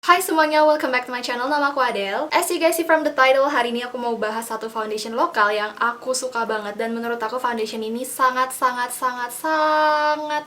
Hai semuanya, welcome back to my channel. Nama aku Adele. As you guys see from the title, hari ini aku mau bahas satu foundation lokal yang aku suka banget. Dan menurut aku foundation ini sangat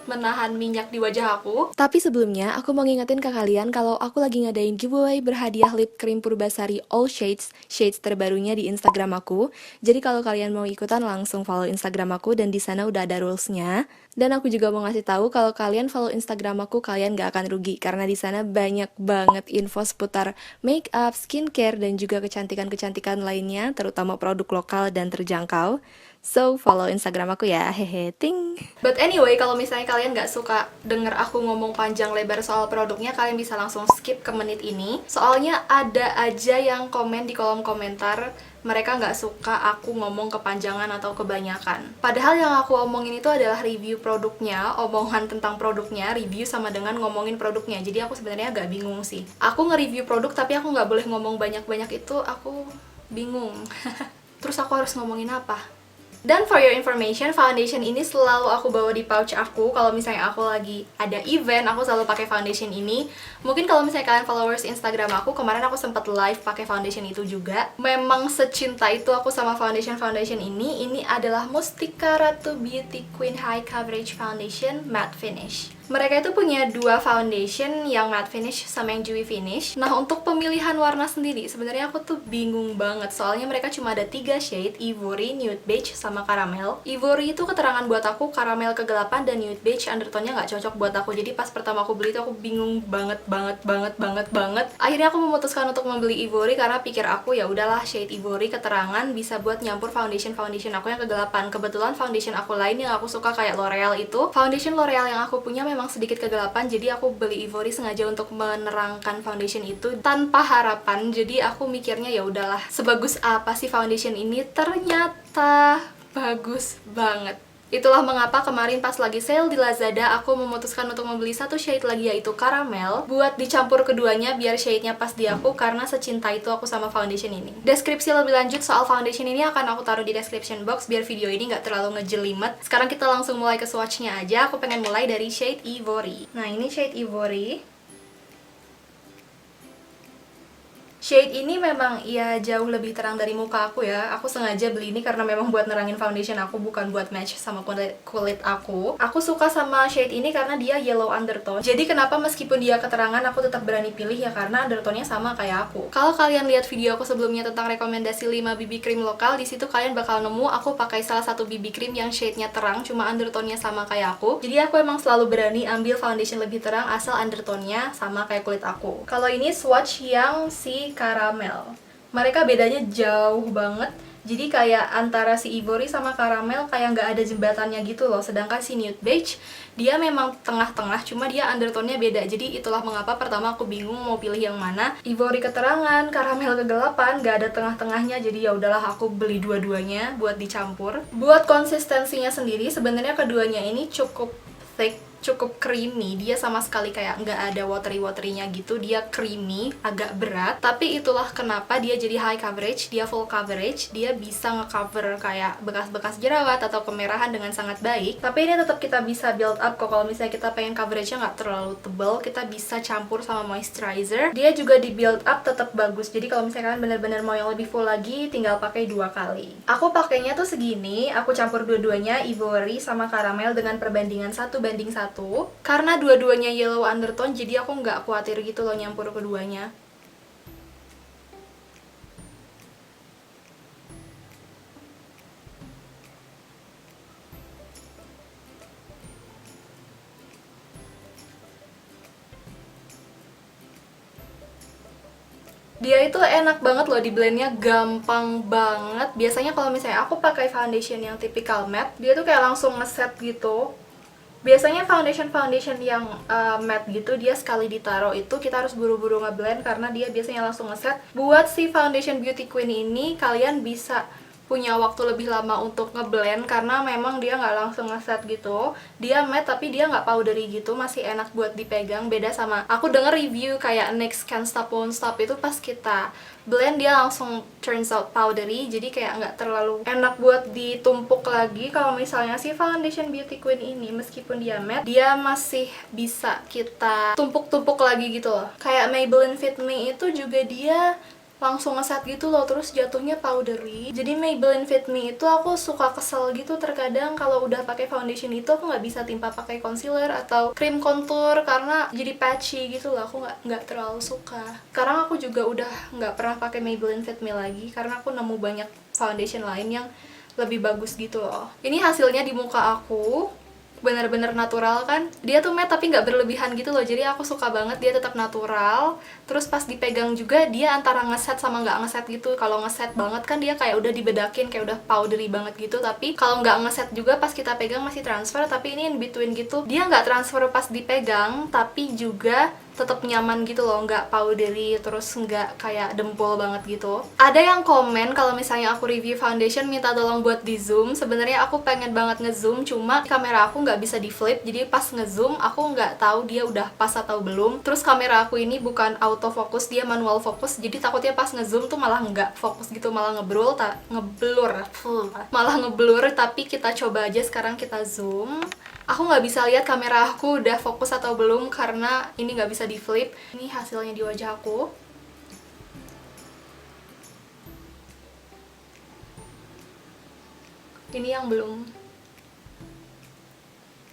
menahan minyak di wajah aku. Tapi sebelumnya, aku mau ngingetin ke kalian kalau aku lagi ngadain giveaway berhadiah lip cream Purbasari All Shades, shades terbarunya di Instagram aku. Jadi kalau kalian mau ikutan langsung follow Instagram aku dan di sana udah ada rulesnya. Dan aku juga mau ngasih tahu kalau kalian follow Instagram aku, kalian gak akan rugi karena di sana banyak banget info seputar make up, skincare, dan juga kecantikan-kecantikan lainnya, terutama produk lokal dan terjangkau. So, follow Instagram aku ya, hehe, ting. But anyway, kalau misalnya kalian gak suka denger aku ngomong panjang lebar soal produknya, kalian bisa langsung skip ke menit ini. Soalnya ada aja yang komen di kolom komentar, mereka nggak suka aku ngomong kepanjangan atau kebanyakan. Padahal yang aku omongin itu adalah review produknya, omongan tentang produknya, review sama dengan ngomongin produknya. Jadi aku sebenarnya agak bingung sih. Aku nge-review produk tapi aku nggak boleh ngomong banyak-banyak, itu aku bingung. Terus aku harus ngomongin apa? Dan for your information, foundation ini selalu aku bawa di pouch aku. Kalau misalnya aku lagi ada event, aku selalu pakai foundation ini. Mungkin kalau misalnya kalian followers Instagram aku, kemarin aku sempat live pakai foundation itu juga. Memang secinta itu aku sama foundation ini. Ini adalah Mustika Ratu Beauty Queen High Coverage Foundation Matte Finish. Mereka itu punya dua foundation, yang matte finish sama yang dewy finish. Nah, untuk pemilihan warna sendiri, sebenarnya aku tuh bingung banget. Soalnya mereka cuma ada 3 shade, Ivory, Nude Beige, sama Caramel. Ivory itu keterangan buat aku, Caramel kegelapan, dan Nude Beige undertone-nya nggak cocok buat aku. Jadi pas pertama aku beli itu aku bingung banget. Akhirnya aku memutuskan untuk membeli Ivory karena pikir aku ya udahlah, shade Ivory keterangan bisa buat nyampur foundation aku yang kegelapan. Kebetulan foundation aku lain yang aku suka kayak L'Oreal itu, foundation L'Oreal yang aku punya memang sedikit kegelapan, jadi aku beli Ivory sengaja untuk menerangkan foundation itu tanpa harapan. Jadi aku mikirnya ya udahlah, sebagus apa sih foundation ini, ternyata bagus banget. Itulah mengapa kemarin pas lagi sale di Lazada, aku memutuskan untuk membeli satu shade lagi, yaitu Caramel, buat dicampur keduanya biar shade-nya pas di aku, karena secinta itu aku sama foundation ini. Deskripsi lebih lanjut soal foundation ini akan aku taruh di description box biar video ini nggak terlalu ngejelimet. Sekarang kita langsung mulai ke swatch-nya aja. Aku pengen mulai dari shade Ivory. Nah, ini shade Ivory. Shade ini memang ya jauh lebih terang dari muka aku ya. Aku sengaja beli ini karena memang buat nerangin foundation aku, bukan buat match sama kulit aku. Aku suka sama shade ini karena dia yellow undertone. Jadi kenapa meskipun dia keterangan aku tetap berani pilih ya, karena undertone-nya sama kayak aku. Kalau kalian lihat video aku sebelumnya tentang rekomendasi 5 BB cream lokal, di situ kalian bakal nemu aku pakai salah satu BB cream yang shade-nya terang, cuma undertone-nya sama kayak aku. Jadi aku emang selalu berani ambil foundation lebih terang asal undertone-nya sama kayak kulit aku. Kalau ini swatch yang si Caramel. Mereka bedanya jauh banget. Jadi kayak antara si Ivory sama Caramel kayak nggak ada jembatannya gitu loh. Sedangkan si Nude Beige, dia memang tengah-tengah, cuma dia undertone-nya beda. Jadi itulah mengapa pertama aku bingung mau pilih yang mana. Ivory keterangan, Caramel kegelapan, nggak ada tengah-tengahnya. Jadi ya udahlah, aku beli dua-duanya buat dicampur. Buat konsistensinya sendiri, sebenarnya keduanya ini cukup thick, cukup creamy. Dia sama sekali kayak nggak ada watery-waterynya gitu. Dia creamy, agak berat. Tapi itulah kenapa dia jadi high coverage, dia full coverage. Dia bisa ngecover kayak bekas-bekas jerawat atau kemerahan dengan sangat baik. Tapi ini tetap kita bisa build up kok. Kalau misalnya kita pengen coveragenya nggak terlalu tebal, kita bisa campur sama moisturizer. Dia juga di build up tetap bagus. Jadi kalau misalnya kalian bener-bener mau yang lebih full lagi, tinggal pakai 2 kali. Aku pakainya tuh segini. Aku campur dua-duanya, Ivory sama Caramel, dengan perbandingan 1:1. Karena dua-duanya yellow undertone, jadi aku nggak khawatir gitu loh nyampur keduanya. Dia itu enak banget loh di blendnya, gampang banget. Biasanya kalau misalnya aku pakai foundation yang tipikal matte, dia tuh kayak langsung ngeset gitu. Biasanya foundation yang matte gitu, dia sekali ditaruh itu kita harus buru-buru ngeblend karena dia biasanya langsung ngeset. Buat si foundation Beauty Queen ini, kalian bisa punya waktu lebih lama untuk ngeblend karena memang dia nggak langsung ngeset gitu. Dia matte tapi dia nggak powdery gitu, masih enak buat dipegang. Beda sama aku denger review kayak NYX Can't Stop Won't Stop itu pas kita blend dia langsung turns out powdery, jadi kayak nggak terlalu enak buat ditumpuk lagi. Kalau misalnya si foundation Beauty Queen ini meskipun dia matte, dia masih bisa kita tumpuk-tumpuk lagi gitu loh. Kayak Maybelline Fit Me itu juga dia langsung ngeset gitu loh, terus jatuhnya powdery. Jadi Maybelline Fit Me itu aku suka kesel gitu terkadang kalau udah pakai foundation itu aku nggak bisa timpa pakai concealer atau krim contour karena jadi patchy gitu loh. Aku nggak terlalu suka. Sekarang aku juga udah nggak pernah pakai Maybelline Fit Me lagi karena aku nemu banyak foundation lain yang lebih bagus gitu loh. Ini hasilnya di muka aku bener-bener natural kan, dia tuh matte tapi nggak berlebihan gitu loh, jadi aku suka banget dia tetap natural. Terus pas dipegang juga dia antara ngeset sama nggak ngeset gitu. Kalau ngeset banget kan dia kayak udah dibedakin, kayak udah powdery banget gitu, tapi kalau nggak ngeset juga pas kita pegang masih transfer. Tapi ini in between gitu, dia nggak transfer pas dipegang tapi juga tetap nyaman gitu loh, nggak powdery terus nggak kayak dempul banget gitu. Ada yang komen kalau misalnya aku review foundation minta tolong buat di zoom. Sebenarnya aku pengen banget ngezoom, cuma kamera aku nggak bisa di flip, jadi pas ngezoom aku nggak tahu dia udah pas atau belum. Terus kamera aku ini bukan autofocus, dia manual fokus, jadi takutnya pas ngezoom tuh malah nggak fokus gitu, malah ngeblur. Tapi kita coba aja sekarang, kita zoom. Aku nggak bisa lihat kamera aku udah fokus atau belum karena ini nggak bisa di flip. Ini hasilnya di wajah aku. Ini yang belum.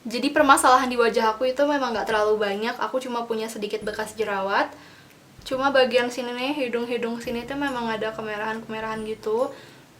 Jadi permasalahan di wajah aku itu memang nggak terlalu banyak. Aku cuma punya sedikit bekas jerawat. Cuma bagian sini nih, hidung-hidung sini tuh memang ada kemerahan-kemerahan gitu.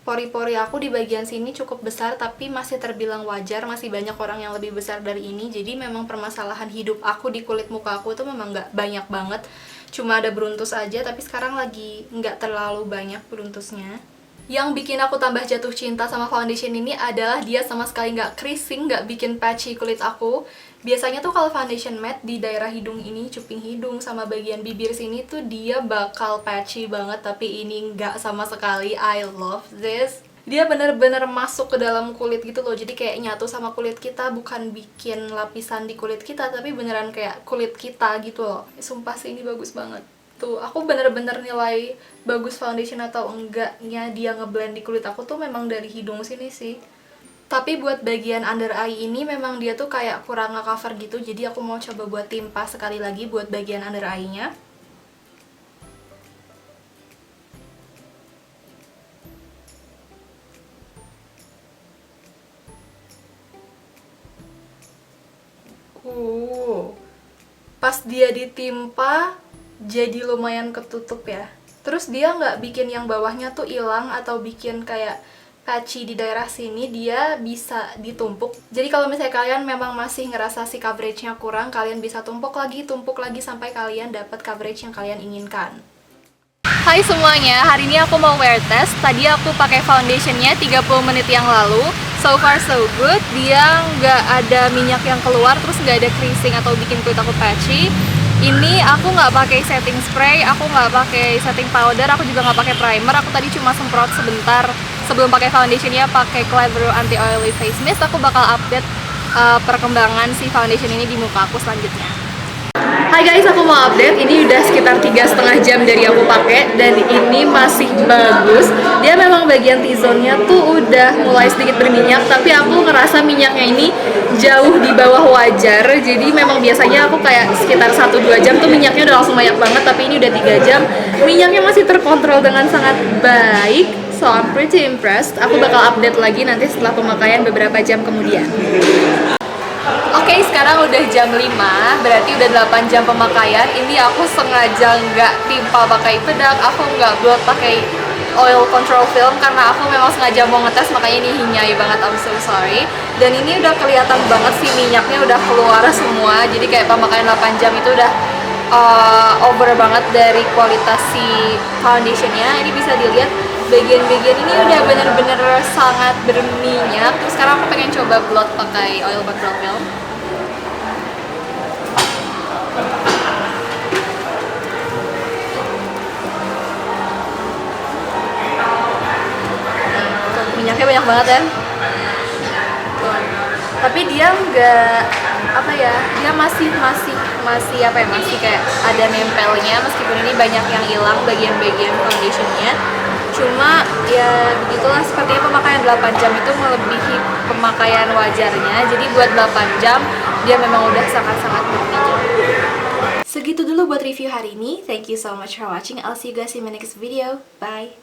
Pori-pori aku di bagian sini cukup besar tapi masih terbilang wajar, masih banyak orang yang lebih besar dari ini. Jadi memang permasalahan hidup aku di kulit muka aku tuh memang nggak banyak banget, cuma ada beruntus aja, tapi sekarang lagi nggak terlalu banyak beruntusnya. Yang bikin aku tambah jatuh cinta sama foundation ini adalah dia sama sekali nggak creasing, nggak bikin patchy kulit aku. Biasanya tuh kalau foundation matte di daerah hidung ini, cuping hidung sama bagian bibir sini tuh dia bakal patchy banget, tapi ini nggak sama sekali. I love this. Dia bener-bener masuk ke dalam kulit gitu loh, jadi kayak nyatu sama kulit kita, bukan bikin lapisan di kulit kita, tapi beneran kayak kulit kita gitu loh. Sumpah sih ini bagus banget. Tuh, aku bener-bener nilai bagus foundation atau enggaknya dia ngeblend di kulit aku tuh memang dari hidung sini sih. Tapi buat bagian under eye ini memang dia tuh kayak kurang nge-cover gitu, jadi aku mau coba buat timpa sekali lagi buat bagian under eye-nya. Pas dia ditimpa jadi lumayan ketutup ya. Terus dia nggak bikin yang bawahnya tuh hilang atau bikin kayak patchy di daerah sini, dia bisa ditumpuk. Jadi kalau misalnya kalian memang masih ngerasa si coveragenya kurang, kalian bisa tumpuk lagi sampai kalian dapat coverage yang kalian inginkan. Hai semuanya, hari ini aku mau wear test. Tadi aku pakai foundationnya 30 menit yang lalu. So far so good, dia nggak ada minyak yang keluar, terus nggak ada creasing atau bikin kulit aku patchy. Ini aku nggak pakai setting spray, aku nggak pakai setting powder, aku juga nggak pakai primer. Aku tadi cuma semprot sebentar sebelum pakai foundationnya, pakai Clever Anti Oily Face Mist. Aku bakal update perkembangan si foundation ini di muka aku selanjutnya. Hai guys, aku mau update. Ini udah sekitar 3,5 jam dari aku pakai dan ini masih bagus. Dia memang bagian T-zone-nya tuh udah mulai sedikit berminyak, tapi aku ngerasa minyaknya ini jauh di bawah wajar. Jadi memang biasanya aku kayak sekitar 1-2 jam tuh minyaknya udah langsung banyak banget, tapi ini udah 3 jam. Minyaknya masih terkontrol dengan sangat baik. So I'm pretty impressed. Aku bakal update lagi nanti setelah pemakaian beberapa jam kemudian. Oke, sekarang udah jam 5, berarti udah 8 jam pemakaian. Ini aku sengaja nggak timpa pakai bedak, aku nggak blot pakai oil control film karena aku memang sengaja mau ngetes, makanya ini hinyai banget, I'm so sorry. Dan ini udah kelihatan banget sih minyaknya udah keluar semua, jadi kayak pemakaian 8 jam itu udah over banget dari kualitas si foundationnya. Ini bisa dilihat bagian-bagian ini udah bener-bener sangat berminyak. Terus sekarang aku pengen coba blot pakai oil control film. banyak banget kan. Tuh. Tapi dia nggak apa ya, dia masih apa ya, masih kayak ada nempelnya meskipun ini banyak yang hilang bagian-bagian foundationnya. Cuma ya begitulah, sepertinya pemakaian 8 jam itu melebihi pemakaian wajarnya. Jadi buat 8 jam dia memang udah sangat-sangat berminyak. Segitu dulu buat review hari ini. Thank you so much for watching. I'll see you guys in my next video. Bye.